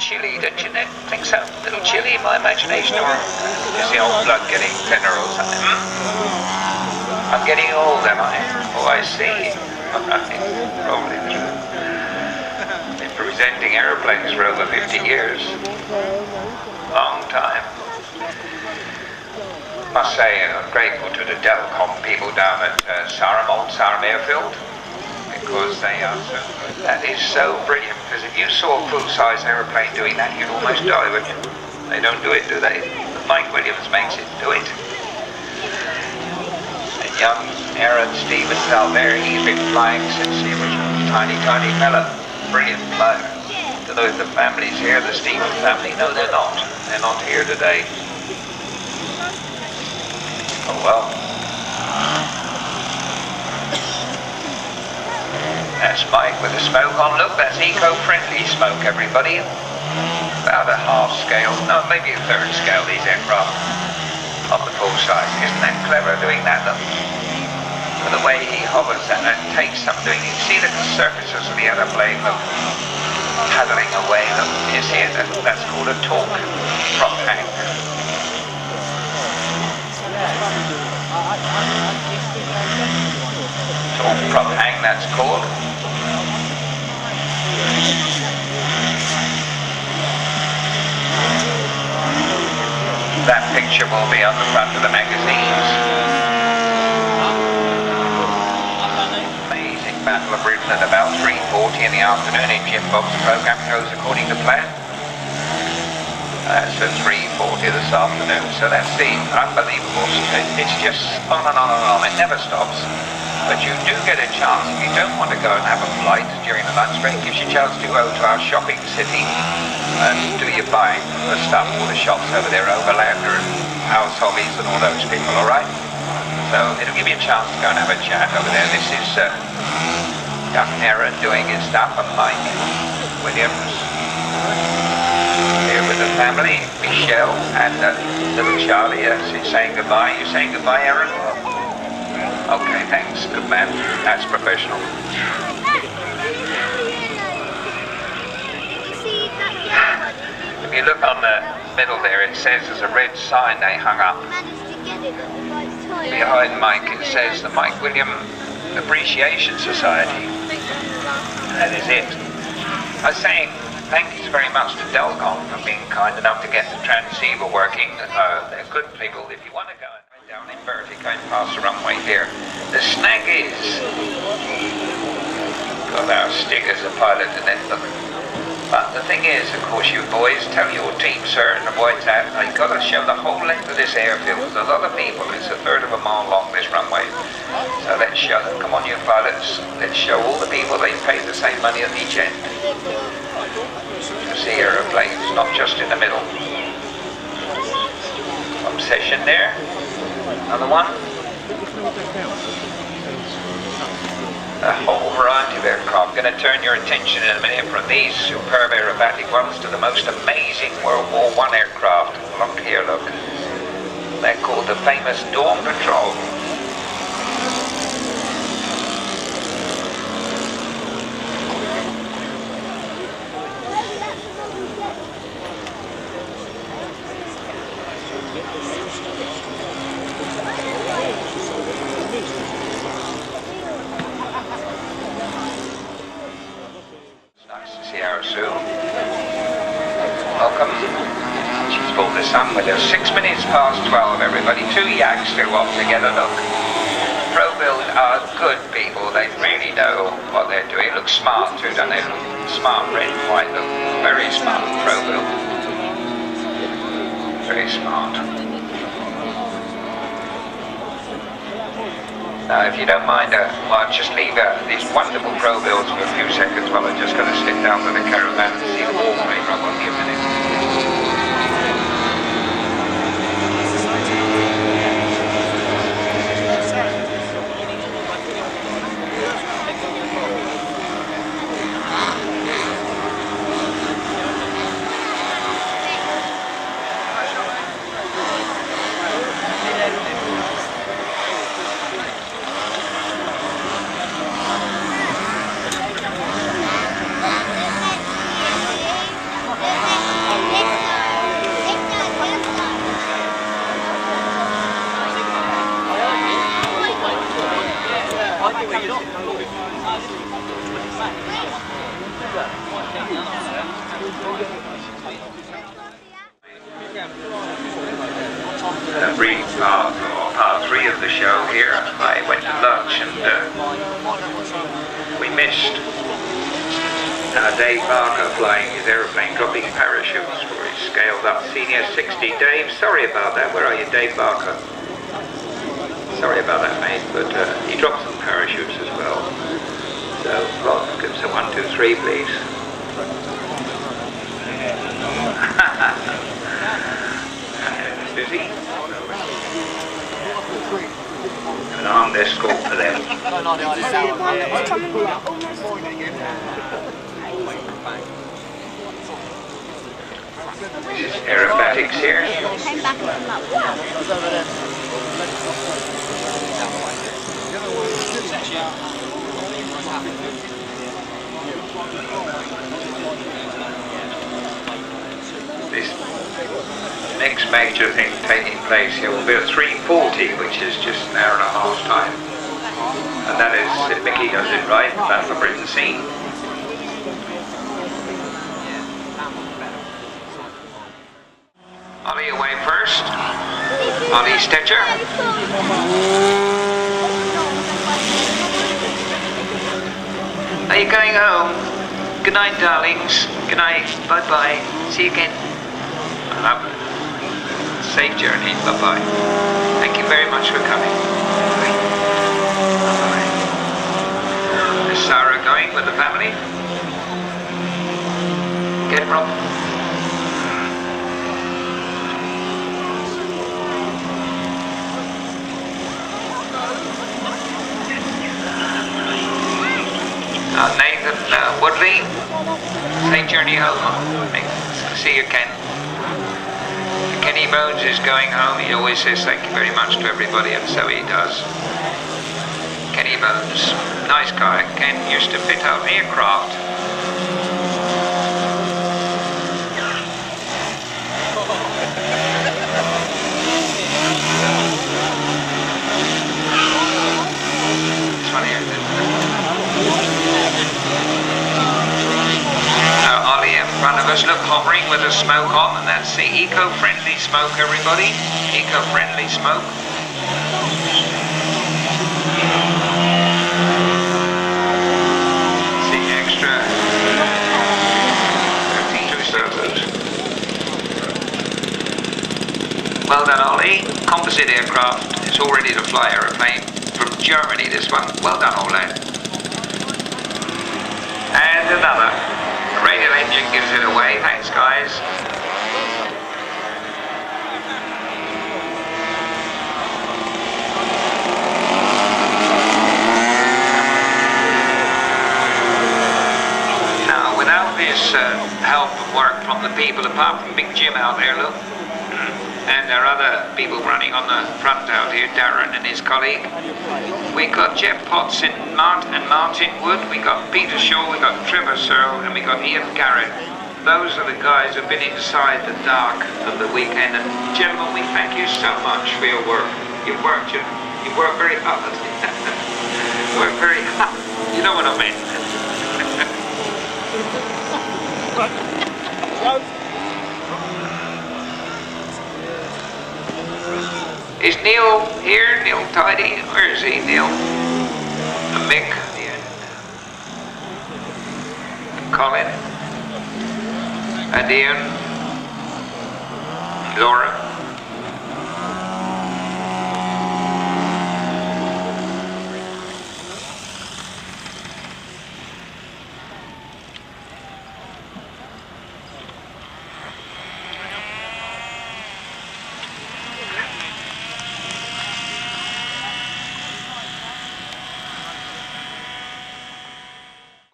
chilly, don't you think so? A little chilly in my imagination, or is the old blood getting thinner or something? I'm getting old, am I? Oh, I see. Probably true. Been presenting aeroplanes for over 50 years. Long time. Must say, I'm grateful to the Delcom people down at Old Sarum Airfield, because they are so good. That is so brilliant, because if you saw a full-size aeroplane doing that, you'd almost die, wouldn't you? They don't do it, do they? Mike Williams makes it do it. And young Aaron Stevens out there, he's been flying since he was a tiny fella. Brilliant flyer. To those the families here, the Stevens family, no, they're not. They're not here today. Oh well. That's Mike with the smoke on. Look, that's eco-friendly smoke, everybody. About a half scale, no, maybe a third scale, these aircraft on the full size. Isn't that clever doing that, look? The way he hovers and takes some doing. You see the surfaces of the airplane, look, paddling away, look. You see it? That's called a torque prop hang. Torque prop hang, that's called. That picture will be on the front of the magazines. Amazing Battle of Britain at about 3:40 in the afternoon in Jim Bob's program goes according to plan. That's at 3:40 this afternoon, so that's the unbelievable. It's just on and on and on, it never stops. But you do get a chance, if you don't want to go and have a flight during the lunch break, it gives you a chance to go to our shopping city and do your buying for stuff, all the shops over there, Overlander and House Hobbies and all those people, alright? So it'll give you a chance to go and have a chat over there. This is young Aaron doing his stuff, and Mike Williams here with the family, Michelle and little Charlie saying goodbye. You saying goodbye, Aaron? Okay, thanks. Good man. That's professional. If you look on the middle there, it says there's a red sign they hung up. Behind Mike, it says the Mike William Appreciation Society. That is it. I was saying thanks very much to Delcom for being kind enough to get the transceiver working. They're good people. If you want to go down in Bertie, going past the runway here. The snag is, got our stick as a pilot and then look. But the thing is, of course, you boys tell your team, sir, and the boys that you've got to show the whole length of this airfield. There's a lot of people. It's a third of a mile long, this runway. So let's show them. Come on, you pilots. Let's show all the people they pay the same money at each end. You see aeroplanes, not just in the middle. Obsession there. Another one. A whole variety of aircraft. Going to turn your attention in a minute from these superb aerobatic ones to the most amazing World War I aircraft. Look here, look. They're called the famous Dawn Patrol. Welcome. She's pulled the sun with her. 6 minutes past 12, everybody. 2 yaks still off together, look. ProBuild are good people. They really know what they're doing. Look smart too, don't they? Look smart, red and white. Look very smart, ProBuild. Very smart. Now, if you don't mind, I'll just leave these wonderful ProBuilds for a few seconds while I'm just going to slip down to the caravan and see the wall later on. Won't be a minute. Brief part 3 of the show here. I went to lunch and we missed Dave Barker flying his aeroplane, dropping parachutes for his scaled up Senior 60. Dave, sorry about that. Where are you, Dave Barker? Sorry about that, mate, but he dropped some parachutes as well. So, Rob, give us a 1, 2, 3, please. Busy. An armed escort for them. This is Aerobatics here. This next major thing taking place here will be a 340, which is just an hour and a half time. And that is, if Mickey does it right, the Battle of Britain scene. Ollie away first. Ollie Stetcher. Are you going home? Good night, darlings. Good night. Bye-bye. See you again. Lovely. Safe journey. Bye-bye. Thank you very much for coming. Bye-bye. Is Sarah going with the family? Get Rob. Nathan Woodley, safe journey home. See you, Ken. Kenny Bones is going home. He always says thank you very much to everybody, and so he does. Kenny Bones, nice guy. Ken used to fit out aircraft. It's funny, isn't it? Ollie in front of us, look, hovering with the smoke on, and that's the eco-friendly smoke, everybody. Eco-friendly smoke. See extra 32 servos. Well done, Ollie. Composite aircraft. It's all ready to fly aeroplane from Germany, this one. Well done, Ollie. And another. Radial engine gives it away. Thanks, guys. Now, without this help and work from the people, apart from Big Jim out there, look, and there are other people running on the front out here, Darren and his colleague. We got Jeff Potts and Martin Wood, we got Peter Shaw, we got Trevor Searle, and we got Ian Garrett. Those are the guys who've been inside the dark of the weekend. And gentlemen, we thank you so much for your work. You work very hard. You work very hard. You know what I mean? Is Neil here? Neil Tidy? Where is he, Neil? Mick. Colin. And Ian. Laura.